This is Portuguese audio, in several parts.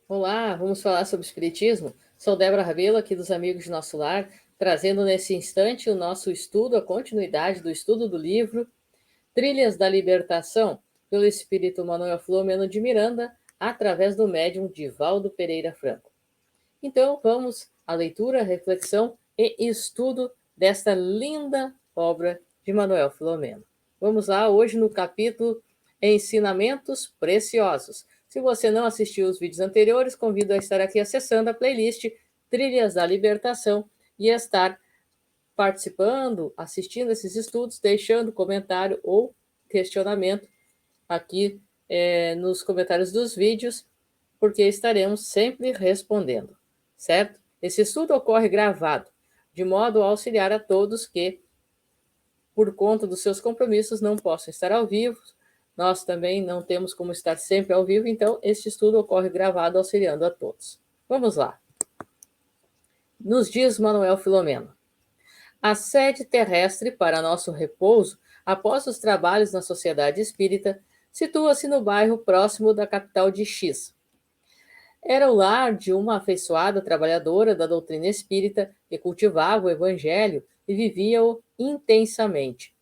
Olá, vamos falar sobre Espiritismo? Sou Débora Rabelo, aqui dos Amigos de Nosso Lar, trazendo nesse instante o nosso estudo, a continuidade do estudo do livro Trilhas da Libertação, pelo Espírito Manuel Filomeno de Miranda, através do médium Divaldo Pereira Franco. Então, vamos à leitura, reflexão e estudo desta linda obra de Manuel Filomeno. Vamos lá, hoje no capítulo Ensinamentos Preciosos. Se você não assistiu os vídeos anteriores, convido a estar aqui acessando a playlist Trilhas da Libertação e estar participando, assistindo esses estudos, deixando comentário ou questionamento aqui nos comentários dos vídeos, porque estaremos sempre respondendo, certo? Esse estudo ocorre gravado, de modo a auxiliar a todos que, por conta dos seus compromissos, não possam estar ao vivo. Nós também não temos como estar sempre ao vivo, então este estudo ocorre gravado, auxiliando a todos. Vamos lá. Nos diz Manuel Filomeno: a sede terrestre para nosso repouso, após os trabalhos na Sociedade Espírita, situa-se no bairro próximo da capital de X. Era o lar de uma afeiçoada trabalhadora da doutrina espírita que cultivava o evangelho e vivia-o intensamente.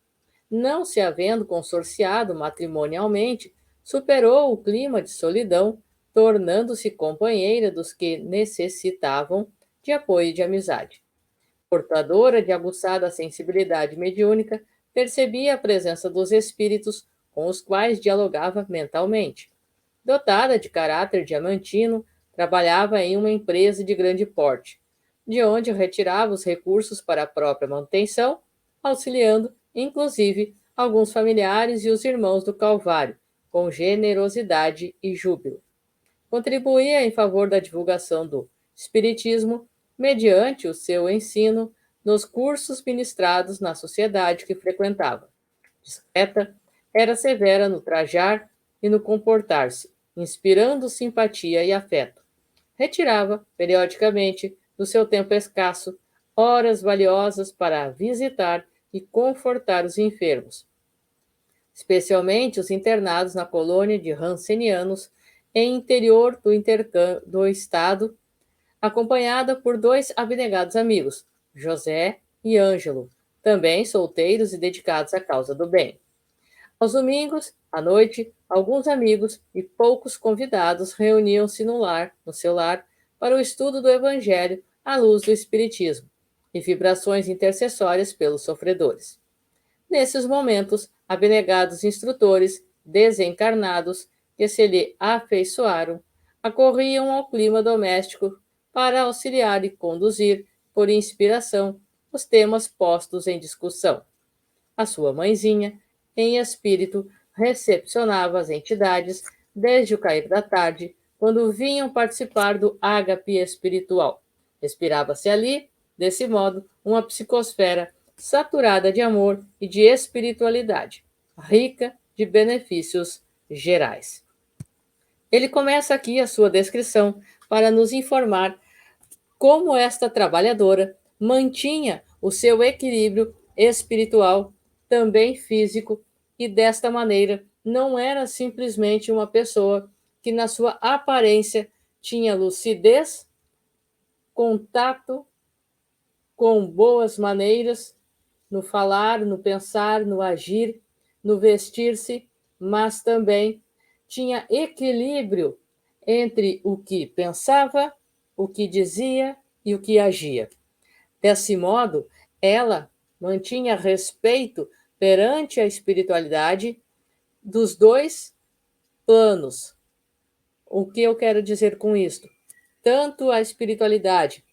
Não se havendo consorciado matrimonialmente, superou o clima de solidão, tornando-se companheira dos que necessitavam de apoio e de amizade. Portadora de aguçada sensibilidade mediúnica, percebia a presença dos espíritos com os quais dialogava mentalmente. Dotada de caráter diamantino, trabalhava em uma empresa de grande porte, de onde retirava os recursos para a própria manutenção, auxiliando, inclusive, alguns familiares e os irmãos do Calvário, com generosidade e júbilo. Contribuía em favor da divulgação do Espiritismo, mediante o seu ensino nos cursos ministrados na sociedade que frequentava. Discreta, era severa no trajar e no comportar-se, inspirando simpatia e afeto. Retirava, periodicamente, do seu tempo escasso, horas valiosas para visitar e confortar os enfermos, especialmente os internados na colônia de Hansenianos, em interior do estado, acompanhada por dois abnegados amigos, José e Ângelo, também solteiros e dedicados à causa do bem. Aos domingos, à noite, alguns amigos e poucos convidados reuniam-se no seu lar, para o estudo do Evangelho à luz do Espiritismo e vibrações intercessórias pelos sofredores. Nesses momentos, abnegados instrutores, desencarnados, que se lhe afeiçoaram, acorriam ao clima doméstico para auxiliar e conduzir, por inspiração, os temas postos em discussão. A sua mãezinha, em espírito, recepcionava as entidades desde o cair da tarde, quando vinham participar do ágape espiritual. Respirava-se ali, desse modo, uma psicosfera saturada de amor e de espiritualidade, rica de benefícios gerais. Ele começa aqui a sua descrição para nos informar como esta trabalhadora mantinha o seu equilíbrio espiritual, também físico, e desta maneira não era simplesmente uma pessoa que, na sua aparência, tinha lucidez, contato com boas maneiras no falar, no pensar, no agir, no vestir-se, mas também tinha equilíbrio entre o que pensava, o que dizia e o que agia. Desse modo, ela mantinha respeito perante a espiritualidade dos dois planos. O que eu quero dizer com isto? Tanto a espiritualidade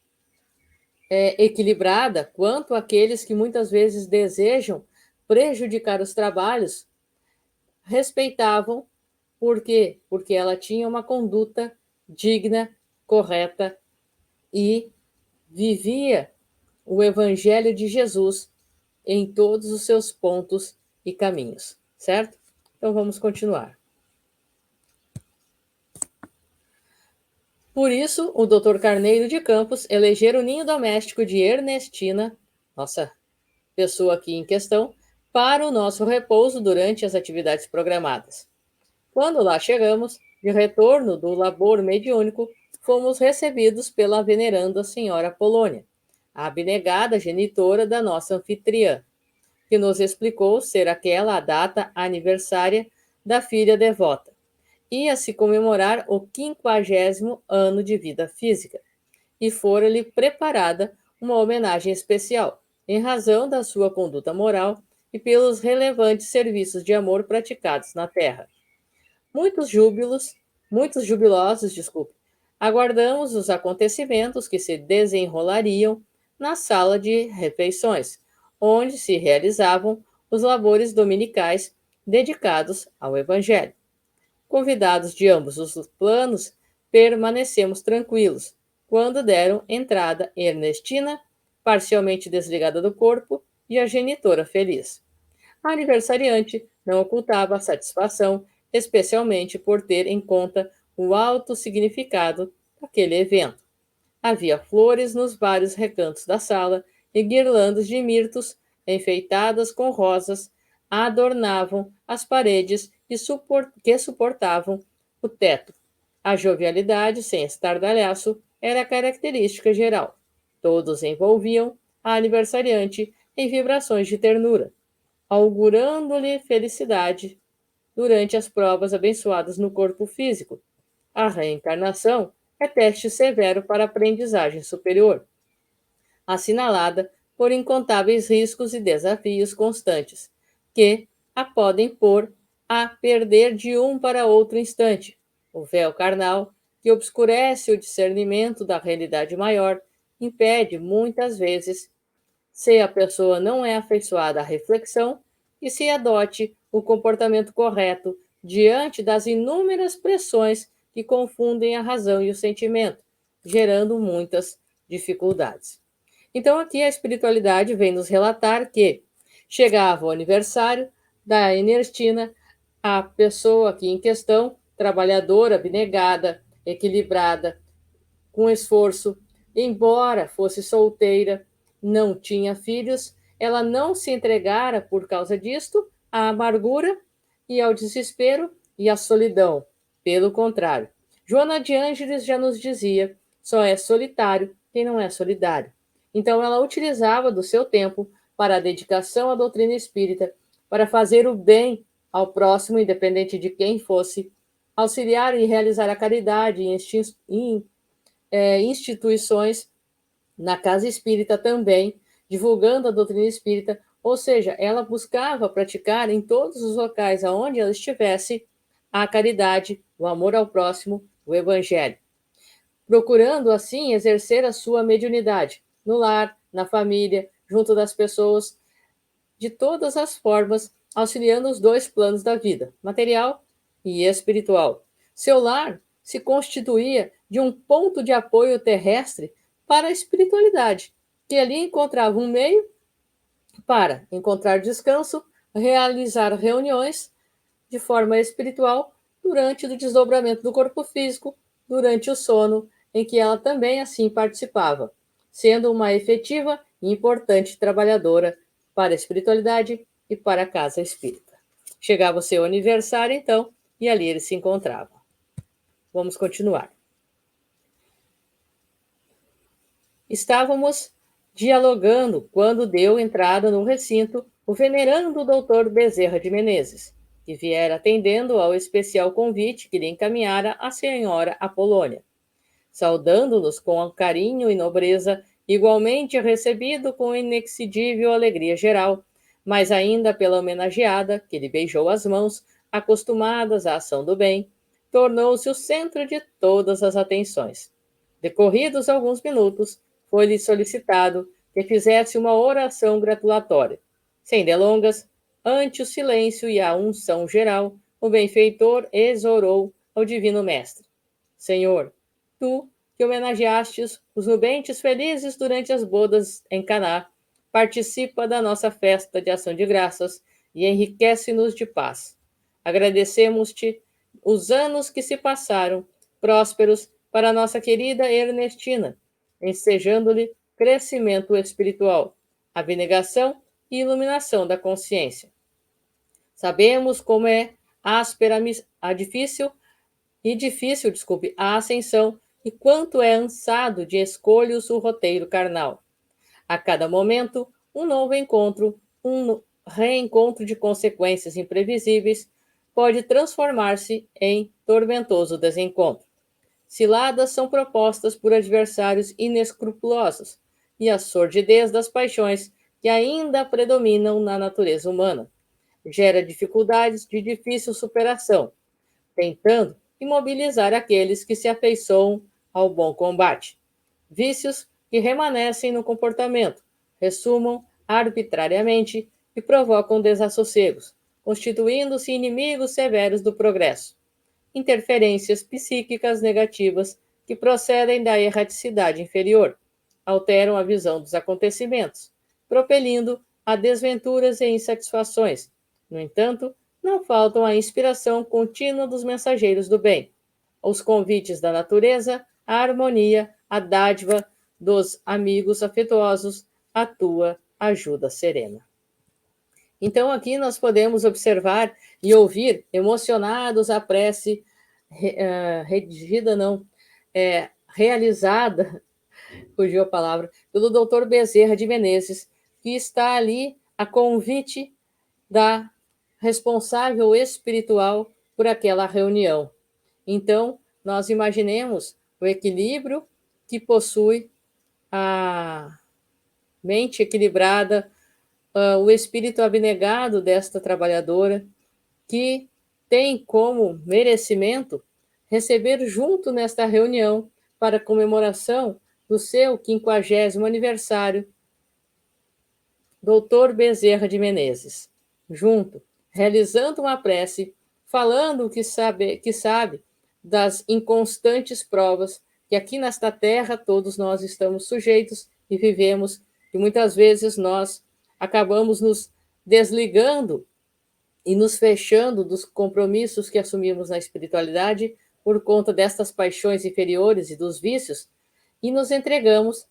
equilibrada, quanto aqueles que muitas vezes desejam prejudicar os trabalhos, respeitavam. Por quê? Porque ela tinha uma conduta digna, correta e vivia o Evangelho de Jesus em todos os seus pontos e caminhos, certo? Então vamos continuar. Por isso, o Dr. Carneiro de Campos elegera o ninho doméstico de Ernestina, nossa pessoa aqui em questão, para o nosso repouso durante as atividades programadas. Quando lá chegamos, de retorno do labor mediúnico, fomos recebidos pela veneranda senhora Polônia, a abnegada genitora da nossa anfitriã, que nos explicou ser aquela a data aniversária da filha devota. Ia-se comemorar o 50º ano de vida física, e fora-lhe preparada uma homenagem especial, em razão da sua conduta moral e pelos relevantes serviços de amor praticados na terra. Muitos jubilosos, aguardamos os acontecimentos que se desenrolariam na sala de refeições, onde se realizavam os labores dominicais dedicados ao Evangelho. Convidados de ambos os planos, permanecemos tranquilos, quando deram entrada Ernestina, parcialmente desligada do corpo, e a genitora feliz. A aniversariante não ocultava a satisfação, especialmente por ter em conta o alto significado daquele evento. Havia flores nos vários recantos da sala e guirlandas de mirtos, enfeitadas com rosas, adornavam as paredes que suportavam o teto. A jovialidade, sem estardalhaço, era a característica geral. Todos envolviam a aniversariante em vibrações de ternura, augurando-lhe felicidade durante as provas abençoadas no corpo físico. A reencarnação é teste severo para a aprendizagem superior, assinalada por incontáveis riscos e desafios constantes, que a podem pôr a perder de um para outro instante. O véu carnal, que obscurece o discernimento da realidade maior, impede muitas vezes, se a pessoa não é afeiçoada à reflexão, e se adote o comportamento correto diante das inúmeras pressões que confundem a razão e o sentimento, gerando muitas dificuldades. Então, aqui a espiritualidade vem nos relatar que chegava o aniversário da Ernestina, a pessoa aqui em questão, trabalhadora, abnegada, equilibrada, com esforço, embora fosse solteira, não tinha filhos, ela não se entregara por causa disto à amargura e ao desespero e à solidão. Pelo contrário, Joana de Ângeles já nos dizia: só é solitário quem não é solidário. Então ela utilizava do seu tempo para a dedicação à doutrina espírita, para fazer o bem ao próximo, independente de quem fosse, auxiliar e realizar a caridade em instituições, na casa espírita também, divulgando a doutrina espírita, ou seja, ela buscava praticar em todos os locais aonde ela estivesse a caridade, o amor ao próximo, o evangelho, procurando assim exercer a sua mediunidade no lar, na família, junto das pessoas, de todas as formas, auxiliando os dois planos da vida, material e espiritual. Seu lar se constituía de um ponto de apoio terrestre para a espiritualidade, que ali encontrava um meio para encontrar descanso, realizar reuniões de forma espiritual durante o desdobramento do corpo físico, durante o sono, em que ela também assim participava, sendo uma efetiva e importante trabalhadora para a espiritualidade e para a casa espírita. Chegava o seu aniversário, então, e ali ele se encontrava. Vamos continuar. Estávamos dialogando quando deu entrada no recinto o venerando doutor Bezerra de Menezes, que viera atendendo ao especial convite que lhe encaminhara a senhora Apolônia, saudando-nos com carinho e nobreza, igualmente recebido com inexcedível alegria geral, mas ainda pela homenageada, que lhe beijou as mãos, acostumadas à ação do bem, tornou-se o centro de todas as atenções. Decorridos alguns minutos, foi-lhe solicitado que fizesse uma oração gratulatória. Sem delongas, ante o silêncio e a unção geral, o benfeitor exorou ao divino mestre: Senhor, tu que homenageastes os nubentes felizes durante as bodas em Caná, participa da nossa festa de ação de graças e enriquece-nos de paz. Agradecemos-te os anos que se passaram, prósperos para a nossa querida Ernestina, ensejando-lhe crescimento espiritual, abnegação e iluminação da consciência. Sabemos como é áspera, difícil a ascensão e quanto é ansado de escolhos o roteiro carnal. A cada momento, um novo encontro, um reencontro de consequências imprevisíveis, pode transformar-se em tormentoso desencontro. Ciladas são propostas por adversários inescrupulosos, e a sordidez das paixões que ainda predominam na natureza humana gera dificuldades de difícil superação, tentando imobilizar aqueles que se afeiçoam ao bom combate. Vícios que remanescem no comportamento, ressumam arbitrariamente e provocam desassossegos, constituindo-se inimigos severos do progresso. Interferências psíquicas negativas que procedem da erraticidade inferior, alteram a visão dos acontecimentos, propelindo a desventuras e insatisfações. No entanto, não faltam a inspiração contínua dos mensageiros do bem, os convites da natureza, a harmonia, a dádiva dos amigos afetuosos, a tua ajuda serena. Então, aqui nós podemos observar e ouvir, emocionados, a prece redigida, não, realizada, fugiu a palavra, pelo Dr. Bezerra de Menezes, que está ali a convite da responsável espiritual por aquela reunião. Então, nós imaginemos o equilíbrio que possui a mente equilibrada, o espírito abnegado desta trabalhadora, que tem como merecimento receber junto nesta reunião para comemoração do seu 50º aniversário, Dr. Bezerra de Menezes, junto, realizando uma prece, falando que sabe das inconstantes provas que aqui nesta terra todos nós estamos sujeitos e vivemos, e muitas vezes nós acabamos nos desligando e nos fechando dos compromissos que assumimos na espiritualidade por conta destas paixões inferiores e dos vícios, e nos entregamos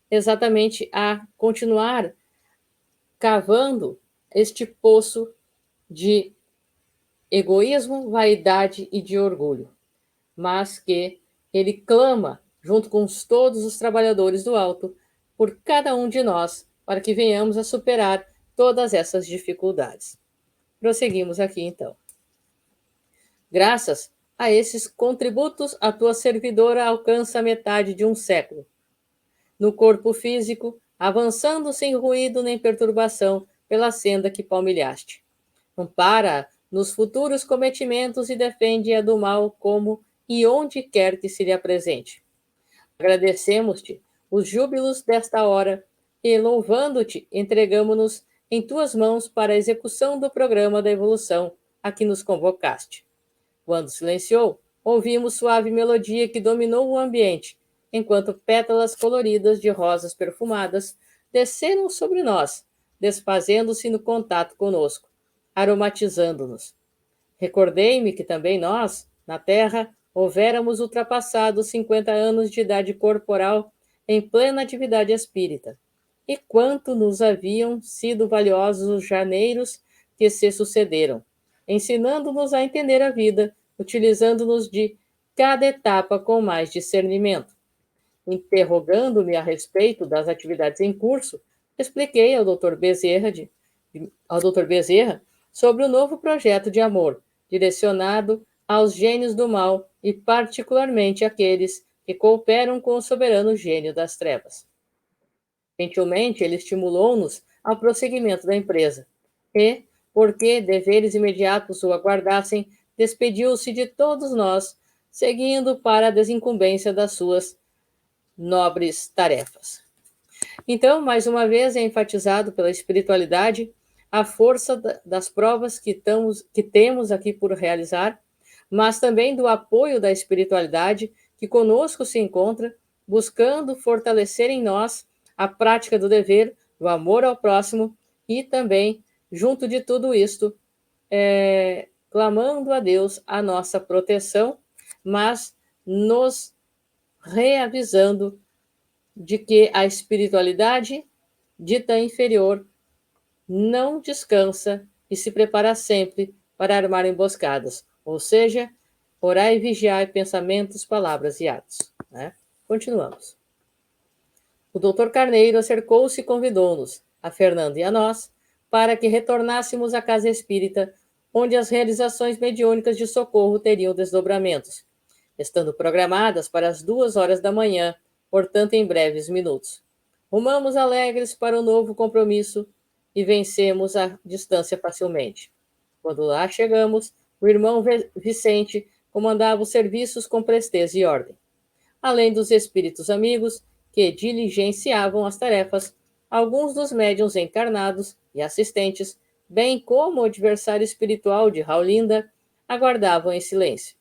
exatamente a continuar cavando este poço de egoísmo, vaidade e de orgulho, mas que ele clama, junto com todos os trabalhadores do alto, por cada um de nós, para que venhamos a superar todas essas dificuldades. Prosseguimos aqui, então. Graças a esses contributos, a tua servidora alcança a metade de um século. No corpo físico, avançando sem ruído nem perturbação pela senda que palmilhaste. Ampara nos futuros cometimentos e defende-a do mal como e onde quer que se lhe apresente. Agradecemos-te os júbilos desta hora e, louvando-te, entregamo-nos em tuas mãos para a execução do programa da evolução a que nos convocaste. Quando silenciou, ouvimos suave melodia que dominou o ambiente, enquanto pétalas coloridas de rosas perfumadas desceram sobre nós, desfazendo-se no contato conosco, aromatizando-nos. Recordei-me que também nós, na Terra, houvéramos ultrapassado 50 anos de idade corporal em plena atividade espírita. E quanto nos haviam sido valiosos os janeiros que se sucederam, ensinando-nos a entender a vida, utilizando-nos de cada etapa com mais discernimento. Interrogando-me a respeito das atividades em curso, expliquei ao Dr. Bezerra sobre o novo projeto de amor, direcionado aos gênios do mal e particularmente àqueles que cooperam com o soberano gênio das trevas. Gentilmente, ele estimulou-nos ao prosseguimento da empresa e, porque deveres imediatos o aguardassem, despediu-se de todos nós, seguindo para a desincumbência das suas nobres tarefas. Então, mais uma vez, é enfatizado pela espiritualidade a força das provas que temos aqui por realizar, mas também do apoio da espiritualidade que conosco se encontra, buscando fortalecer em nós a prática do dever, do amor ao próximo e também, junto de tudo isto, clamando a Deus a nossa proteção, mas nos reavisando de que a espiritualidade dita inferior não descansa e se prepara sempre para armar emboscadas, ou seja, Orai e vigiai pensamentos, palavras e atos. Né? Continuamos. O doutor Carneiro acercou-se e convidou-nos, a Fernando e a nós, para que retornássemos à casa espírita, onde as realizações mediúnicas de socorro teriam desdobramentos, estando programadas para as 2 horas da manhã, portanto em breves minutos. Rumamos alegres para o novo compromisso e vencemos a distância facilmente. Quando lá chegamos, o irmão Vicente comandava os serviços com presteza e ordem. Além dos espíritos amigos, que diligenciavam as tarefas, alguns dos médiuns encarnados e assistentes, bem como o adversário espiritual de Raulinda, aguardavam em silêncio.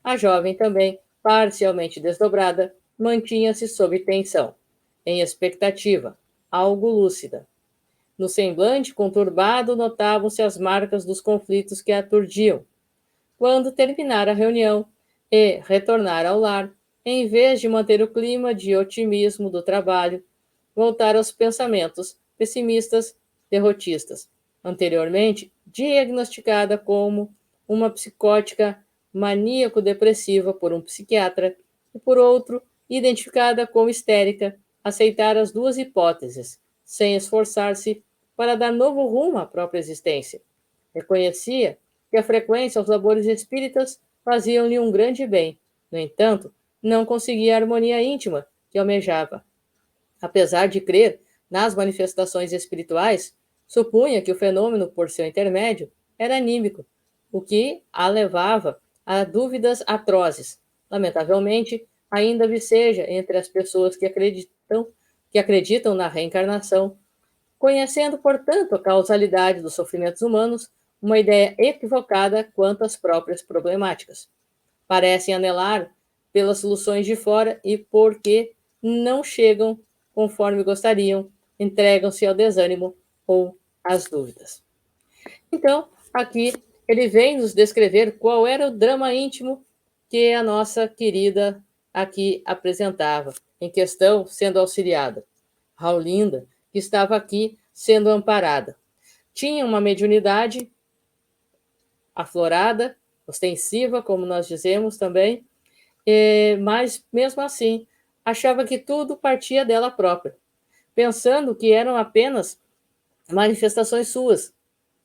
A jovem também, parcialmente desdobrada, mantinha-se sob tensão, em expectativa, algo lúcida. No semblante conturbado notavam-se as marcas dos conflitos que a aturdiam. Quando terminara a reunião e retornar ao lar, em vez de manter o clima de otimismo do trabalho, voltar aos pensamentos pessimistas, derrotistas, anteriormente diagnosticada como uma psicótica maníaco-depressiva por um psiquiatra e, por outro, identificada como histérica, aceitar as duas hipóteses, sem esforçar-se para dar novo rumo à própria existência. Reconhecia que a frequência aos labores espíritas faziam-lhe um grande bem. No entanto, não conseguia a harmonia íntima que almejava. Apesar de crer nas manifestações espirituais, supunha que o fenômeno, por seu intermédio, era anímico, o que a levava a dúvidas atrozes. Lamentavelmente, ainda viceja entre as pessoas que acreditam na reencarnação, conhecendo, portanto, a causalidade dos sofrimentos humanos, uma ideia equivocada quanto às próprias problemáticas. Parecem anelar pelas soluções de fora e, porque não chegam conforme gostariam, entregam-se ao desânimo ou às dúvidas. Então, aqui ele vem nos descrever qual era o drama íntimo que a nossa querida aqui apresentava, em questão sendo auxiliada. Raulinda, que estava aqui sendo amparada. Tinha uma mediunidade aflorada, ostensiva, como nós dizemos também, mas, mesmo assim, achava que tudo partia dela própria, pensando que eram apenas manifestações suas,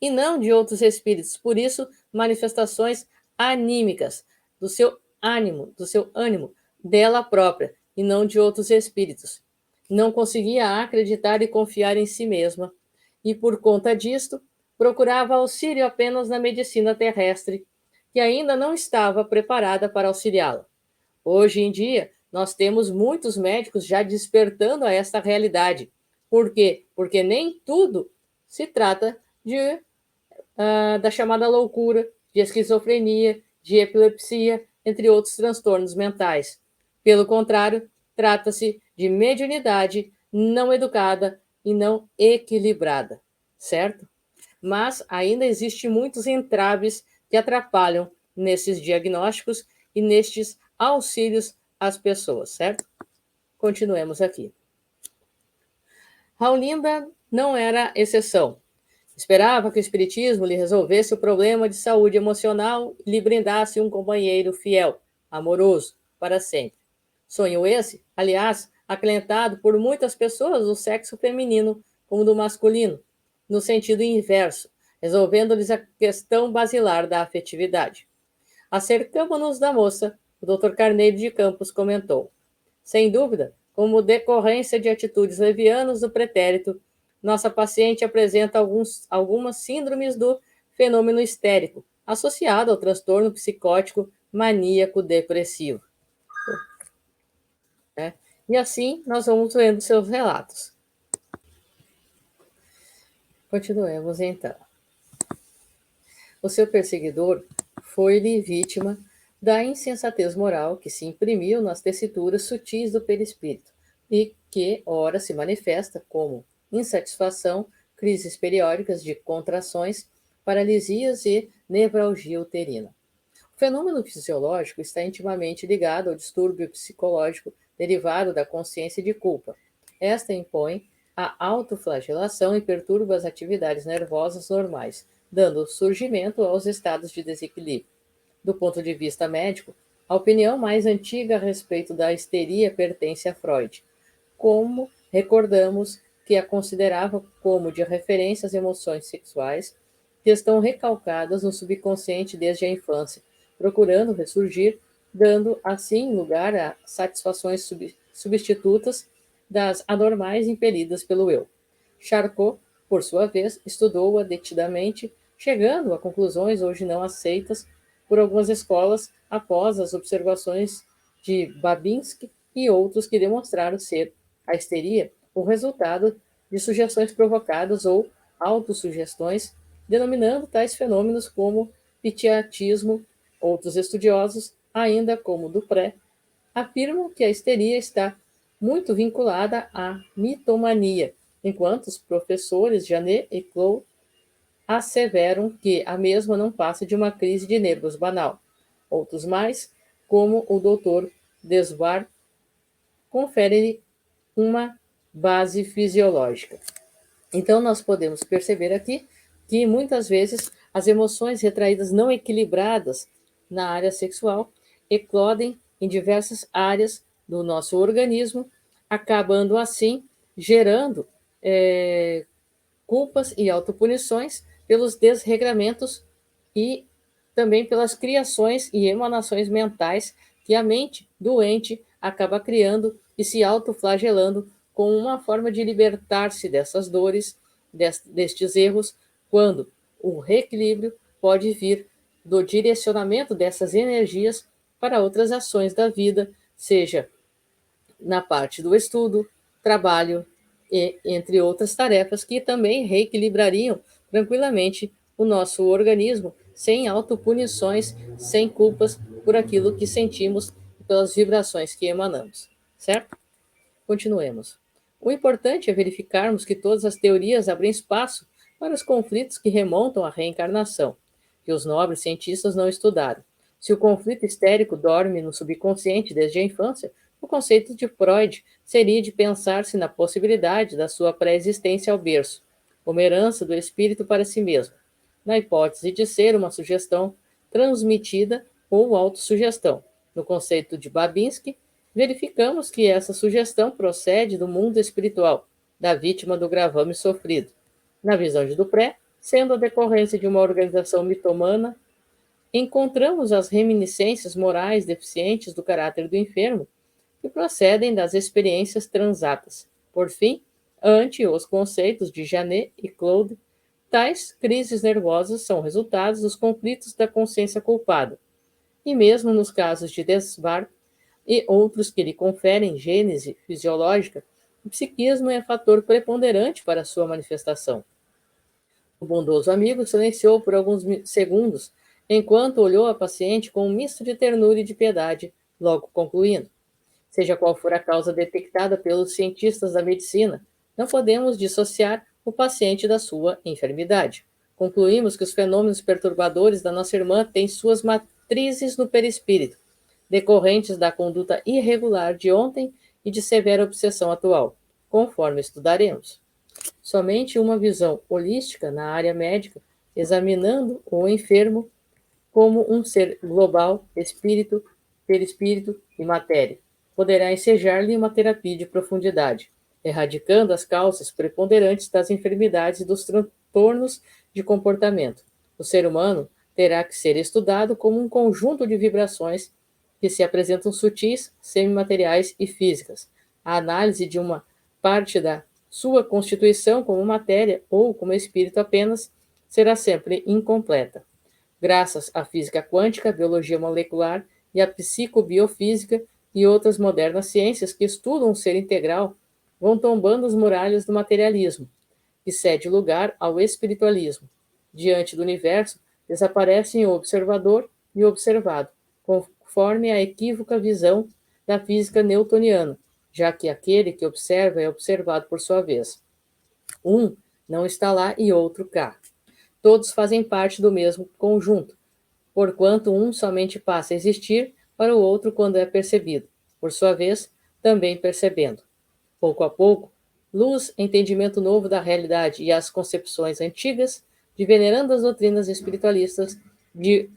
e não de outros espíritos. Por isso, manifestações anímicas, do seu ânimo, dela própria, e não de outros espíritos. Não conseguia acreditar e confiar em si mesma, e por conta disto, procurava auxílio apenas na medicina terrestre, que ainda não estava preparada para auxiliá-la. Hoje em dia, nós temos muitos médicos já despertando a esta realidade. Por quê? Porque nem tudo se trata da chamada loucura, de esquizofrenia, de epilepsia, entre outros transtornos mentais. Pelo contrário, trata-se de mediunidade não educada e não equilibrada, certo? Mas ainda existem muitos entraves que atrapalham nesses diagnósticos e nestes auxílios às pessoas, certo? Continuemos aqui. Raulinda não era exceção. Esperava que o espiritismo lhe resolvesse o problema de saúde emocional e lhe brindasse um companheiro fiel, amoroso, para sempre. Sonho esse, aliás, acalentado por muitas pessoas do sexo feminino como do masculino, no sentido inverso, resolvendo-lhes a questão basilar da afetividade. Acercamo-nos da moça, o Dr. Carneiro de Campos comentou. Sem dúvida, como decorrência de atitudes levianas do pretérito, nossa paciente apresenta algumas síndromes do fenômeno histérico, associado ao transtorno psicótico maníaco-depressivo. E assim nós vamos vendo seus relatos. Continuemos então. O seu perseguidor foi-lhe vítima da insensatez moral que se imprimiu nas tessituras sutis do perispírito e que, ora, se manifesta como insatisfação, crises periódicas de contrações, paralisias e nevralgia uterina. O fenômeno fisiológico está intimamente ligado ao distúrbio psicológico derivado da consciência de culpa. Esta impõe a autoflagelação e perturba as atividades nervosas normais, dando surgimento aos estados de desequilíbrio. Do ponto de vista médico, a opinião mais antiga a respeito da histeria pertence a Freud, como recordamos que a considerava como de referência às emoções sexuais que estão recalcadas no subconsciente desde a infância, procurando ressurgir, dando assim lugar a satisfações substitutas das anormais impelidas pelo eu. Charcot, por sua vez, estudou-a detidamente, chegando a conclusões hoje não aceitas por algumas escolas após as observações de Babinski e outros que demonstraram ser a histeria o resultado de sugestões provocadas ou autossugestões, denominando tais fenômenos como pitiatismo. Outros estudiosos, ainda como Dupré, afirmam que a histeria está muito vinculada à mitomania, enquanto os professores Janet e Claude asseveram que a mesma não passa de uma crise de nervos banal. Outros mais, como o Dr. Desvar, conferem uma base fisiológica. Então, nós podemos perceber aqui que muitas vezes as emoções retraídas não equilibradas na área sexual eclodem em diversas áreas do nosso organismo, acabando assim gerando culpas e autopunições pelos desregramentos e também pelas criações e emanações mentais que a mente doente acaba criando e se autoflagelando como uma forma de libertar-se dessas dores, destes erros, quando o reequilíbrio pode vir do direcionamento dessas energias para outras ações da vida, seja na parte do estudo, trabalho, e, entre outras tarefas que também reequilibrariam tranquilamente o nosso organismo, sem autopunições, sem culpas por aquilo que sentimos e pelas vibrações que emanamos, certo? Continuemos. O importante é verificarmos que todas as teorias abrem espaço para os conflitos que remontam à reencarnação, que os nobres cientistas não estudaram. Se o conflito histérico dorme no subconsciente desde a infância, o conceito de Freud seria de pensar-se na possibilidade da sua pré-existência ao berço, uma herança do espírito para si mesmo, na hipótese de ser uma sugestão transmitida ou autossugestão. No conceito de Babinski, verificamos que essa sugestão procede do mundo espiritual, da vítima do gravame sofrido. Na visão de Dupré, sendo a decorrência de uma organização mitomana, encontramos as reminiscências morais deficientes do caráter do enfermo, que procedem das experiências transatas. Por fim, ante os conceitos de Janet e Claude, tais crises nervosas são resultados dos conflitos da consciência culpada. E mesmo nos casos de Desvar e outros que lhe conferem gênese fisiológica, o psiquismo é fator preponderante para sua manifestação. O bondoso amigo silenciou por alguns segundos, enquanto olhou a paciente com um misto de ternura e de piedade, logo concluindo: seja qual for a causa detectada pelos cientistas da medicina, não podemos dissociar o paciente da sua enfermidade. Concluímos que os fenômenos perturbadores da nossa irmã têm suas matrizes no perispírito, decorrentes da conduta irregular de ontem e de severa obsessão atual, conforme estudaremos. Somente uma visão holística na área médica, examinando o enfermo como um ser global, espírito, perispírito e matéria, poderá ensejar-lhe uma terapia de profundidade, erradicando as causas preponderantes das enfermidades e dos transtornos de comportamento. O ser humano terá que ser estudado como um conjunto de vibrações que se apresentam sutis, semimateriais e físicas. A análise de uma parte da sua constituição como matéria ou como espírito apenas será sempre incompleta. Graças à física quântica, biologia molecular e à psicobiofísica e outras modernas ciências que estudam o ser integral, vão tombando as muralhas do materialismo, que cede lugar ao espiritualismo. Diante do universo, desaparecem o observador e o observado, conforme a equívoca visão da física newtoniana, já que aquele que observa é observado por sua vez. Um não está lá e outro cá. Todos fazem parte do mesmo conjunto, porquanto um somente passa a existir para o outro quando é percebido, por sua vez, também percebendo. Pouco a pouco, luz, entendimento novo da realidade e as concepções antigas, de venerando as doutrinas espiritualistas de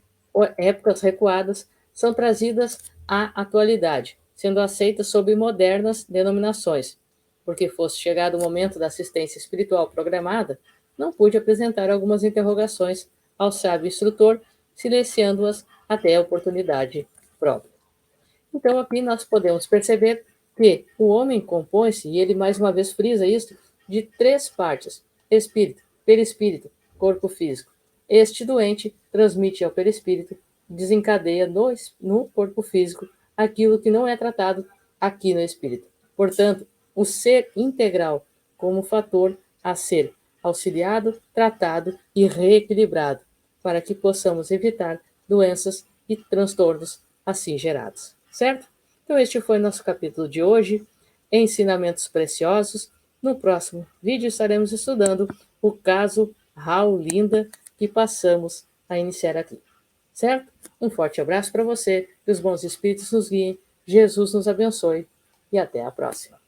épocas recuadas são trazidas à atualidade, sendo aceitas sob modernas denominações. Porque fosse chegado o momento da assistência espiritual programada, não pude apresentar algumas interrogações ao sábio instrutor, silenciando-as até a oportunidade própria. Então, aqui nós podemos perceber que o homem compõe-se, e ele mais uma vez frisa isso, de 3 partes: espírito, perispírito, corpo físico. Este doente transmite ao perispírito, desencadeia no corpo físico aquilo que não é tratado aqui no espírito. Portanto, o ser integral como fator a ser auxiliado, tratado e reequilibrado, para que possamos evitar doenças e transtornos assim gerados. Certo? Então, este foi nosso capítulo de hoje, Ensinamentos Preciosos. No próximo vídeo estaremos estudando o caso Raulinda, que passamos a iniciar aqui. Certo? Um forte abraço para você, que os bons espíritos nos guiem, Jesus nos abençoe e até a próxima.